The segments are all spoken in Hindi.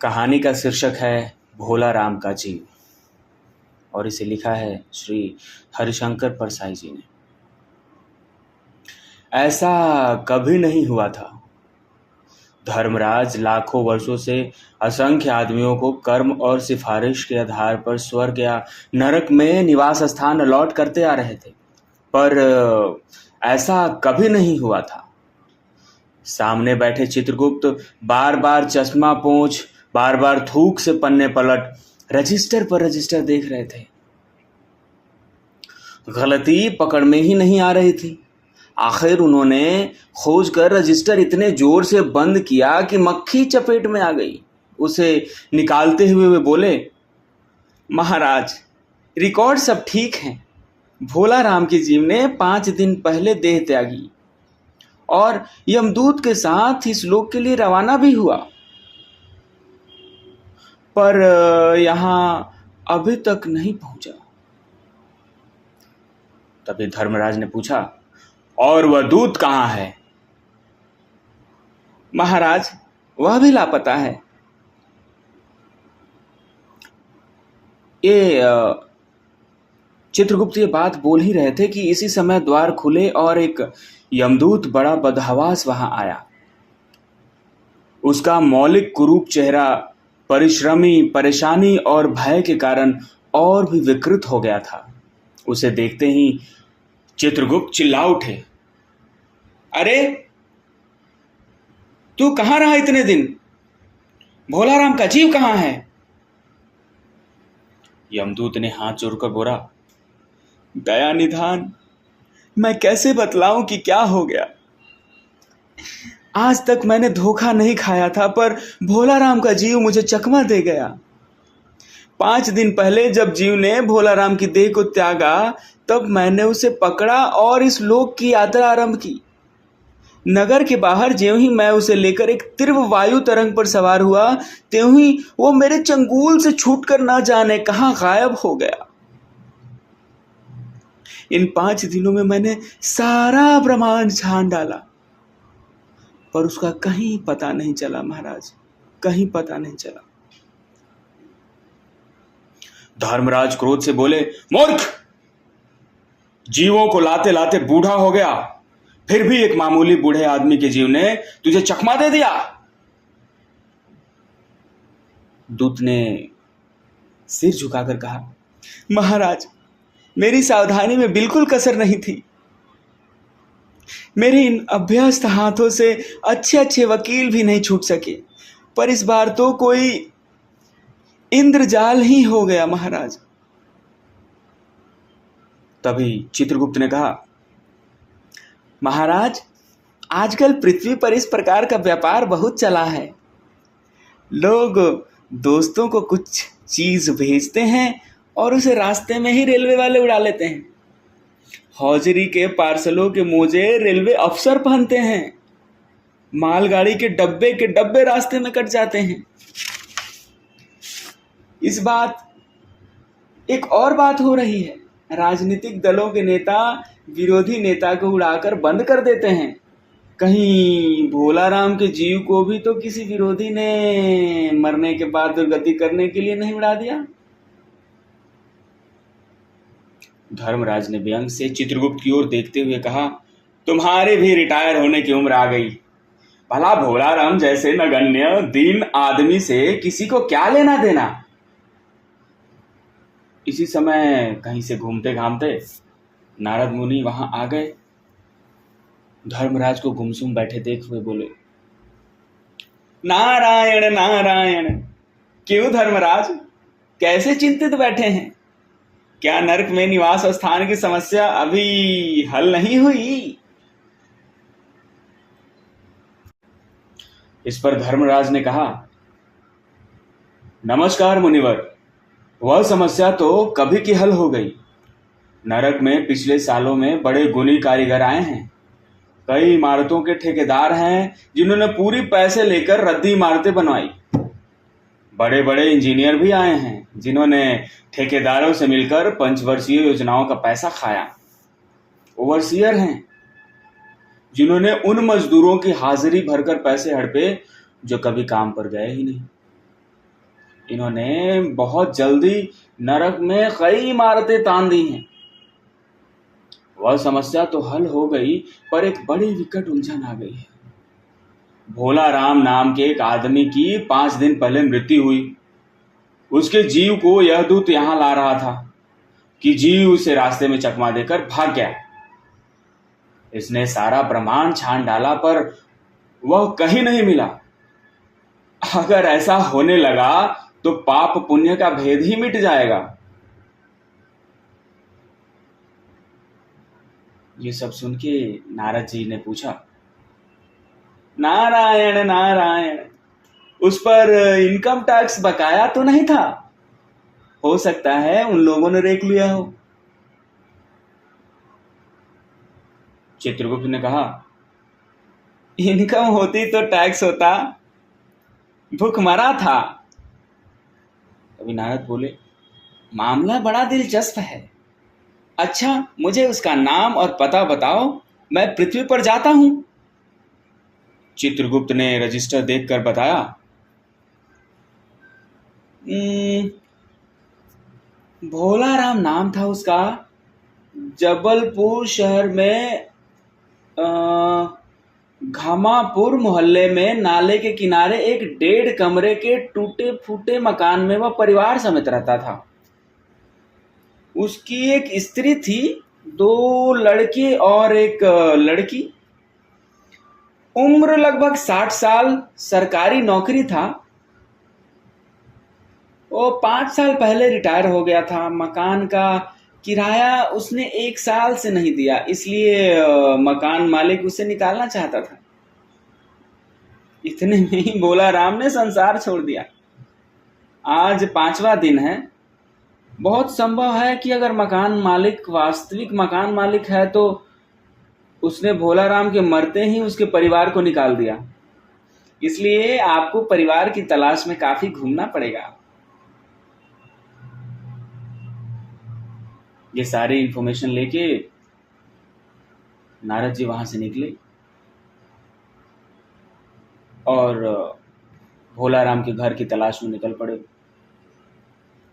कहानी का शीर्षक है भोला राम का जीव और इसे लिखा है श्री हरिशंकर परसाई जी ने। ऐसा कभी नहीं हुआ था। धर्मराज लाखों वर्षों से असंख्य आदमियों को कर्म और सिफारिश के आधार पर स्वर्ग या नरक में निवास स्थान अलॉट करते आ रहे थे, पर ऐसा कभी नहीं हुआ था। सामने बैठे चित्रगुप्त बार बार चश्मा पोंछ, बार बार थूक से पन्ने पलट रजिस्टर पर रजिस्टर देख रहे थे। गलती पकड़ में ही नहीं आ रही थी। आखिर उन्होंने खोज कर रजिस्टर इतने जोर से बंद किया कि मक्खी चपेट में आ गई। उसे निकालते हुए वे बोले, महाराज, रिकॉर्ड सब ठीक हैं। भोला राम के जीव ने 5 दिन पहले देह त्यागी और यमदूत के साथ इस लोक के लिए रवाना भी हुआ, पर यहां अभी तक नहीं पहुंचा। तभी धर्मराज ने पूछा, और वह दूत कहाँ है? महाराज, वह भी लापता है। ये चित्रगुप्त ये बात बोल ही रहे थे कि इसी समय द्वार खुले और एक यमदूत बड़ा बदहवास वहां आया। उसका मौलिक कुरूप चेहरा परिश्रमी, परेशानी और भय के कारण और भी विकृत हो गया था। उसे देखते ही चित्रगुप्त चिल्ला उठे, अरे तू कहां रहा इतने दिन? भोला राम का जीव कहां है? यमदूत ने हाथ जोड़कर बोला, दया निधान, मैं कैसे बतलाऊं कि क्या हो गया। आज तक मैंने धोखा नहीं खाया था, पर भोला राम का जीव मुझे चकमा दे गया। 5 दिन पहले जब जीव ने भोला राम की देह को त्यागा, तब मैंने उसे पकड़ा और इस लोक की यात्रा आरंभ की। नगर के बाहर ज्यों ही मैं उसे लेकर एक तीव्र वायु तरंग पर सवार हुआ, त्यों ही वो मेरे चंगुल से छूटकर न जाने कहां गायब हो गया। इन 5 दिनों में मैंने सारा ब्रह्मांड छान डाला, पर उसका कहीं पता नहीं चला महाराज, कहीं पता नहीं चला। धर्मराज क्रोध से बोले, मूर्ख, जीवों को लाते लाते बूढ़ा हो गया, फिर भी एक मामूली बूढ़े आदमी के जीव ने तुझे चकमा दे दिया। दूत ने सिर झुकाकर कहा, महाराज, मेरी सावधानी में बिल्कुल कसर नहीं थी। मेरे इन अभ्यस्त हाथों से अच्छे अच्छे वकील भी नहीं छूट सके, पर इस बार तो कोई इंद्रजाल ही हो गया महाराज। तभी चित्रगुप्त ने कहा, महाराज, आजकल पृथ्वी पर इस प्रकार का व्यापार बहुत चला है। लोग दोस्तों को कुछ चीज भेजते हैं और उसे रास्ते में ही रेलवे वाले उड़ा लेते हैं। हौजरी के पार्सलों के मोजे रेलवे अफसर पहनते हैं। मालगाड़ी के डब्बे रास्ते में कट जाते हैं। इस बात एक और बात हो रही है, राजनीतिक दलों के नेता विरोधी नेता को उड़ाकर बंद कर देते हैं। कहीं भोला राम के जीव को भी तो किसी विरोधी ने मरने के बाद दुर्गति करने के लिए नहीं उड़ा दिया। धर्मराज ने व्यंग से चित्रगुप्त की ओर देखते हुए कहा, तुम्हारे भी रिटायर होने की उम्र आ गई। भला भोला राम जैसे नगण्य दीन आदमी से किसी को क्या लेना देना। इसी समय कहीं से घूमते घामते नारद मुनि वहां आ गए। धर्मराज को गुमसुम बैठे देख हुए बोले, नारायण नारायण। क्यों धर्मराज, कैसे चिंतित बैठे हैं? क्या नरक में निवास स्थान की समस्या अभी हल नहीं हुई? इस पर धर्मराज ने कहा, नमस्कार मुनिवर, वह समस्या तो कभी की हल हो गई। नरक में पिछले सालों में बड़े गुणी कारीगर आए हैं। कई इमारतों के ठेकेदार हैं जिन्होंने पूरी पैसे लेकर रद्दी इमारतें बनवाई। बड़े बड़े इंजीनियर भी आए हैं जिन्होंने ठेकेदारों से मिलकर पंचवर्षीय योजनाओं का पैसा खाया। ओवरसीयर हैं जिन्होंने उन मजदूरों की हाजिरी भरकर पैसे हड़पे जो कभी काम पर गए ही नहीं। इन्होंने बहुत जल्दी नरक में कई इमारतें तान दी हैं। वह समस्या तो हल हो गई, पर एक बड़ी विकट उलझन आ गई है। भोला राम नाम के एक आदमी की 5 दिन पहले मृत्यु हुई। उसके जीव को यह दूत यहां ला रहा था कि जीव उसे रास्ते में चकमा देकर भाग गया। इसने सारा ब्रह्मांड छान डाला, पर वह कहीं नहीं मिला। अगर ऐसा होने लगा तो पाप पुण्य का भेद ही मिट जाएगा। ये सब सुन के नारद जी ने पूछा, नारायण नारायण, उस पर इनकम टैक्स बकाया तो नहीं था? हो सकता है उन लोगों ने रेख लिया हो। चित्रगुप्त ने कहा, इनकम होती तो टैक्स होता, भूखमरा था। तभी नारद बोले, मामला बड़ा दिलचस्प है। अच्छा, मुझे उसका नाम और पता बताओ, मैं पृथ्वी पर जाता हूं। चित्रगुप्त ने रजिस्टर देखकर बताया, भोला राम नाम था उसका। जबलपुर शहर में घामापुर मोहल्ले में नाले के किनारे एक 1.5 कमरे के टूटे फूटे मकान में वह परिवार समेत रहता था। उसकी एक स्त्री थी, 2 लड़के और एक लड़की। उम्र लगभग 60 साल, सरकारी नौकरी था। वो 5 साल पहले रिटायर हो गया था। मकान का किराया उसने 1 साल से नहीं दिया, इसलिए मकान मालिक उसे निकालना चाहता था। इतने में ही भोला राम ने संसार छोड़ दिया। आज 5वां दिन है। बहुत संभव है कि अगर मकान मालिक वास्तविक मकान मालिक है तो उसने भोला राम के मरते ही उसके परिवार को निकाल दिया। इसलिए आपको परिवार की तलाश में काफी घूमना पड़ेगा। ये सारी इंफॉर्मेशन लेके नारद जी वहां से निकले और भोला राम के घर की तलाश में निकल पड़े।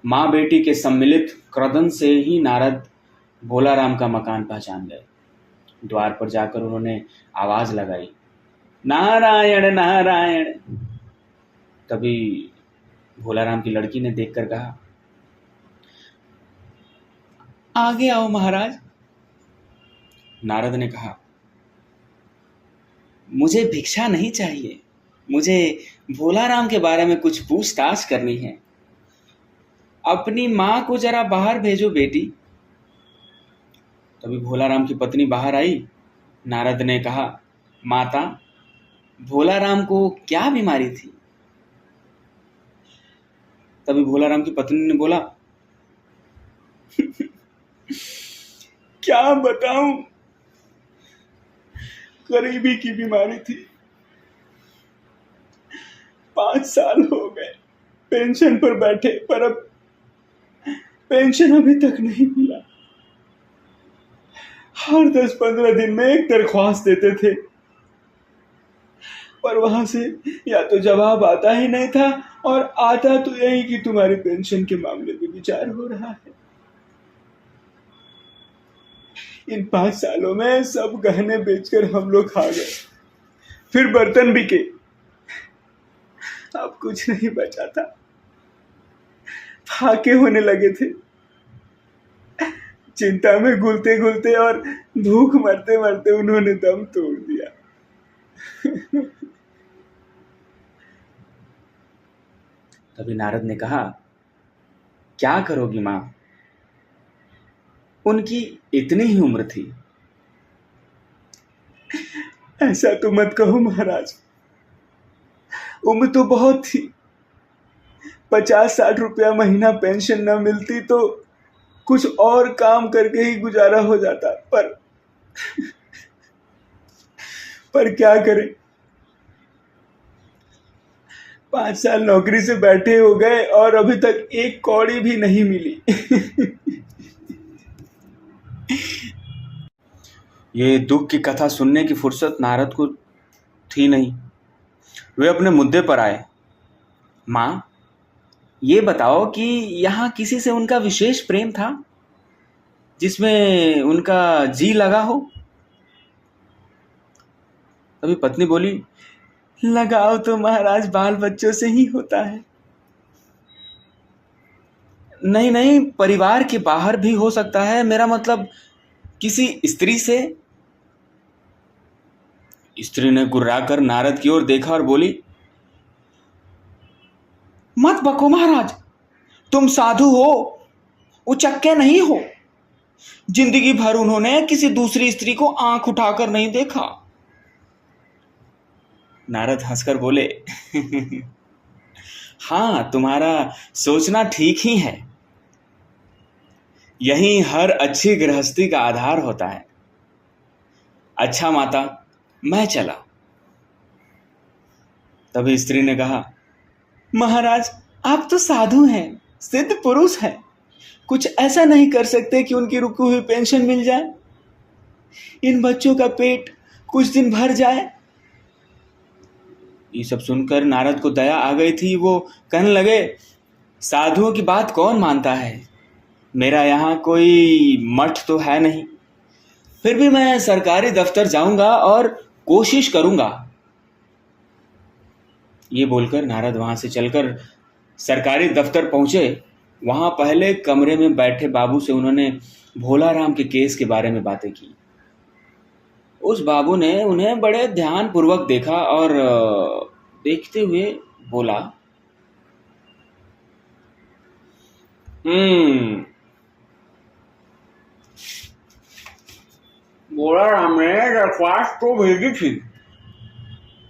माँ बेटी के सम्मिलित क्रदन से ही नारद भोला राम का मकान पहचान गए। द्वार पर जाकर उन्होंने आवाज लगाई, नारायण नारायण। तभी भोला राम की लड़की ने देखकर कहा, आगे आओ महाराज। नारद ने कहा, मुझे भिक्षा नहीं चाहिए, मुझे भोला राम के बारे में कुछ पूछताछ करनी है। अपनी माँ को जरा बाहर भेजो बेटी। तभी भोला राम की पत्नी बाहर आई। नारद ने कहा, माता, भोला राम को क्या बीमारी थी? तभी भोला राम की पत्नी ने बोला, क्या बताऊं, गरीबी की बीमारी थी। 5 साल हो गए पेंशन पर बैठे, पर अब पेंशन अभी तक नहीं मिला। हर 10-15 दिन में एक दरख्वास्त देते थे, पर वहां से या तो जवाब आता ही नहीं था, और आता तो यही कि तुम्हारी पेंशन के मामले में विचार हो रहा है। इन 5 सालों में सब गहने बेचकर हम लोग खा गए, फिर बर्तन बिके, अब कुछ नहीं बचा था। फाके होने लगे थे। चिंता में घुलते घुलते और भूख मरते मरते उन्होंने दम तोड़ दिया। तभी नारद ने कहा, क्या करोगी मां? उनकी इतनी ही उम्र थी। ऐसा तो मत कहो महाराज, उम्र तो बहुत थी। 50-60 रुपया महीना पेंशन न मिलती तो कुछ और काम करके ही गुजारा हो जाता, पर क्या करें, 5 साल नौकरी से बैठे हो गए और अभी तक एक कौड़ी भी नहीं मिली। ये दुख की कथा सुनने की फुर्सत नारद को थी नहीं। वे अपने मुद्दे पर आए। माँ, ये बताओ कि यहाँ किसी से उनका विशेष प्रेम था जिसमें उनका जी लगा हो? तभी पत्नी बोली, लगाव तो महाराज बाल बच्चों से ही होता है। नहीं नहीं, परिवार के बाहर भी हो सकता है, मेरा मतलब किसी स्त्री से। स्त्री ने गुर्राकर नारद की ओर देखा और बोली, मत बको महाराज, तुम साधु हो, उचक्के नहीं हो। जिंदगी भर उन्होंने किसी दूसरी स्त्री को आंख उठाकर नहीं देखा। नारद हंसकर बोले, हाँ, तुम्हारा सोचना ठीक ही है। यही हर अच्छी गृहस्थी का आधार होता है। अच्छा माता, मैं चला। तभी स्त्री ने कहा, महाराज, आप तो साधु हैं, सिद्ध पुरुष हैं, कुछ ऐसा नहीं कर सकते कि उनकी रुकी हुई पेंशन मिल जाए, इन बच्चों का पेट कुछ दिन भर जाए। ये सब सुनकर नारद को दया आ गई थी। वो कहने लगे, साधुओं की बात कौन मानता है? मेरा यहाँ कोई मठ तो है नहीं, फिर भी मैं सरकारी दफ्तर जाऊंगा और कोशिश करूंगा। ये बोलकर नारद वहां से चलकर सरकारी दफ्तर पहुंचे। वहां पहले कमरे में बैठे बाबू से उन्होंने भोला राम के केस के बारे में बातें की। उस बाबू ने उन्हें बड़े ध्यान पूर्वक देखा और देखते हुए बोला, भोला राम ने दरख्वास्त तो भेजी थी,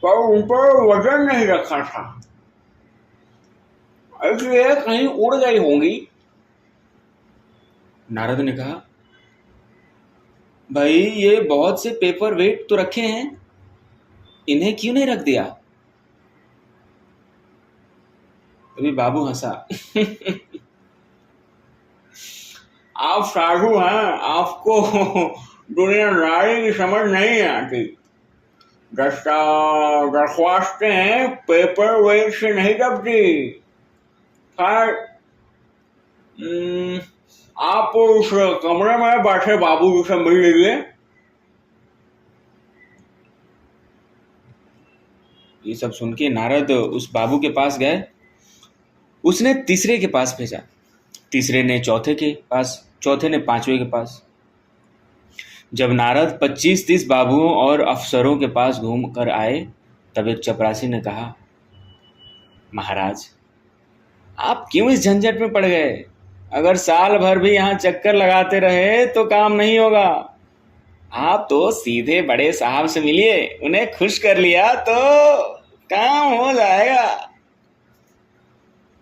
पर उन पर वजन नहीं रखा था, इसलिए कहीं उड़ गई होंगी। नारद ने कहा, भाई, ये बहुत से पेपर वेट तो रखे हैं, इन्हें क्यों नहीं रख दिया? तभी बाबू हंसा, आप साधु हैं, आपको दुनियादारी की समझ नहीं आती। दरख्वास्तें पेपर वेट से नहीं दबती। खैर, आप उस कमरे में बैठे बाबू जी से मिल लीजिए। ये सब सुन के नारद उस बाबू के पास गए। उसने तीसरे के पास भेजा, तीसरे ने चौथे के पास, चौथे ने पांचवें के पास। जब नारद 25-30 बाबुओं और अफसरों के पास घूम कर आए, तब एक चपरासी ने कहा, महाराज, आप क्यों इस झंझट में पड़ गए? अगर साल भर भी यहाँ चक्कर लगाते रहे तो काम नहीं होगा। आप तो सीधे बड़े साहब से मिलिए, उन्हें खुश कर लिया तो काम हो जाएगा।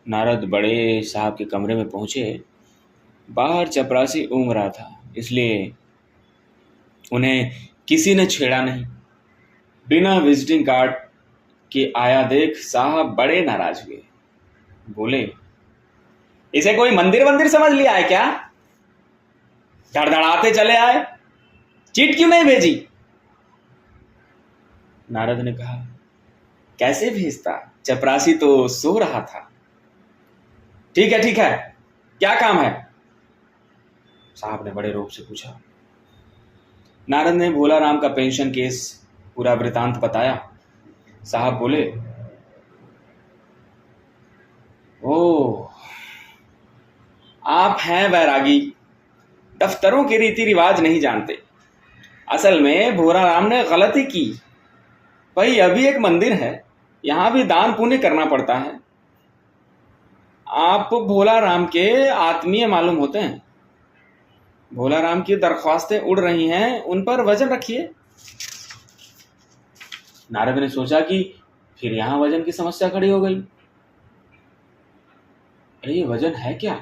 नारद बड़े साहब के कमरे में पहुंचे। बाहर चपरासी ऊँघ रहा था, इसलिए उन्हें किसी ने छेड़ा नहीं। बिना विजिटिंग कार्ड के आया देख साहब बड़े नाराज हुए। बोले, इसे कोई मंदिर वंदिर समझ लिया है क्या? धड़धड़ाते चले आए, चिट क्यों नहीं भेजी? नारद ने कहा, कैसे भेजता, चपरासी तो सो रहा था। ठीक है ठीक है, क्या काम है? साहब ने बड़े रोब से पूछा। नारद ने भोला राम का पेंशन केस पूरा वृतांत बताया। साहब बोले, ओह, आप हैं वैरागी, दफ्तरों के रीति रिवाज नहीं जानते। असल में भोला राम ने गलती की। भाई, अभी एक मंदिर है, यहां भी दान पुण्य करना पड़ता है। आप भोला राम के आत्मीय मालूम होते हैं। भोला राम की दरख्वास्तें उड़ रही हैं, उन पर वजन रखिए। नारद ने सोचा कि फिर यहां वजन की समस्या खड़ी हो गई। अरे, ये वजन है क्या?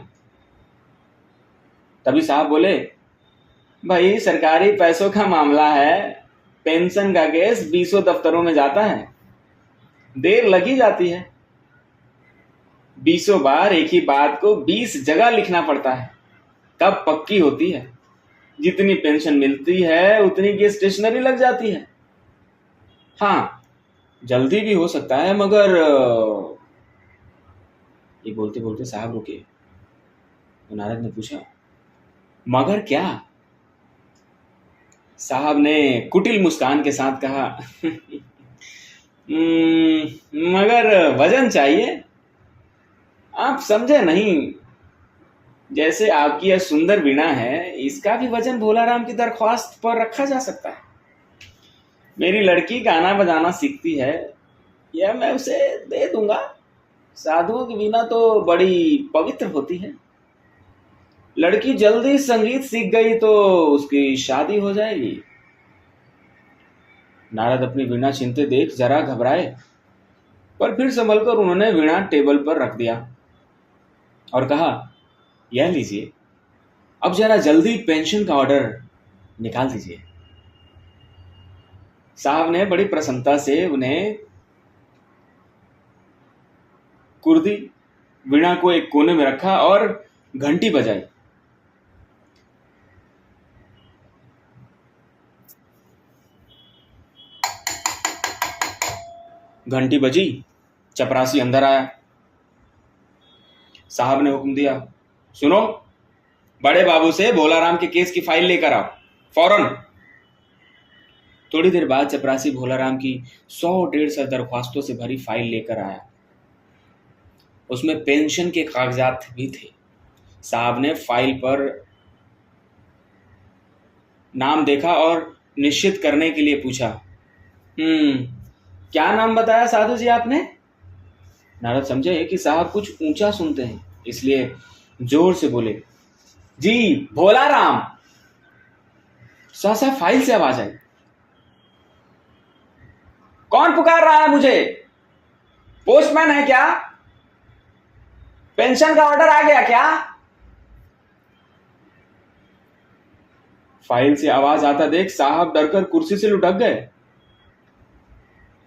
तभी साहब बोले, भाई, सरकारी पैसों का मामला है, पेंशन का केस 20 दफ्तरों में जाता है, देर लगी जाती है। 20 बार एक ही बात को 20 जगह लिखना पड़ता है, कब पक्की होती है। जितनी पेंशन मिलती है उतनी की स्टेशनरी लग जाती है। हाँ, जल्दी भी हो सकता है, मगर ये बोलते बोलते साहब रुके। तो नारद ने पूछा, मगर क्या? साहब ने कुटिल मुस्कान के साथ कहा, मगर वजन चाहिए। आप समझे नहीं, जैसे आपकी यह सुंदर वीणा है, इसका भी वजन भोलाराम की दरख्वास्त पर रखा जा सकता है। मेरी लड़की गाना बजाना सीखती है, यह मैं उसे दे दूंगा। साधुओं की वीणा तो बड़ी पवित्र होती है। लड़की जल्दी संगीत सीख गई तो उसकी शादी हो जाएगी। नारद अपनी वीणा छीनते देख जरा घबराए, पर फिर संभल कर उन्होंने वीणा टेबल पर रख दिया और कहा, यह लीजिए, अब जरा जल्दी पेंशन का ऑर्डर निकाल दीजिए। साहब ने बड़ी प्रसन्नता से उन्हें कुर्दी वीणा को एक कोने में रखा और घंटी बजाई। घंटी बजी, चपरासी अंदर आया। साहब ने हुक्म दिया, सुनो, बड़े बाबू से भोलाराम के केस की फाइल लेकर आओ फौरन। थोड़ी देर बाद चपरासी भोलाराम की 100-150 दरख्वास्तों से भरी फाइल लेकर आया। उसमें पेंशन के कागजात भी थे। साहब ने फाइल पर नाम देखा और निश्चित करने के लिए पूछा, क्या नाम बताया साधु जी आपने? नारद समझे कि साहब कुछ ऊंचा सुनते हैं, इसलिए जोर से बोले, जी भोलाराम। सहसा फाइल से आवाज आई, कौन पुकार रहा है मुझे? पोस्टमैन है क्या? पेंशन का ऑर्डर आ गया क्या? फाइल से आवाज आता देख साहब डरकर कुर्सी से लुढ़क गए।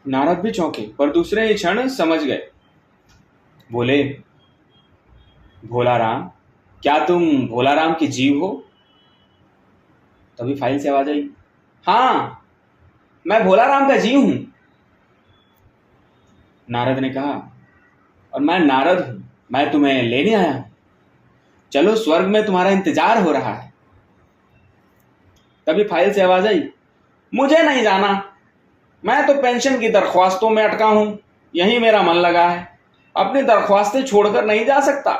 नारद भी चौंके, पर दूसरे ही क्षण समझ गए। बोले, भोलाराम, क्या तुम भोलाराम की जीव हो? तभी फाइल से आवाज आई, हाँ, मैं भोलाराम का जीव हूं। नारद ने कहा, और मैं नारद हूं, मैं तुम्हें लेने आया हूं। चलो, स्वर्ग में तुम्हारा इंतजार हो रहा है। तभी फाइल से आवाज आई, मुझे नहीं जाना, मैं तो पेंशन की दरख्वास्तों में अटका हूं, यहीं मेरा मन लगा है, अपनी दरख्वास्तें छोड़कर नहीं जा सकता।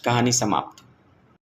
कहानी समाप्त।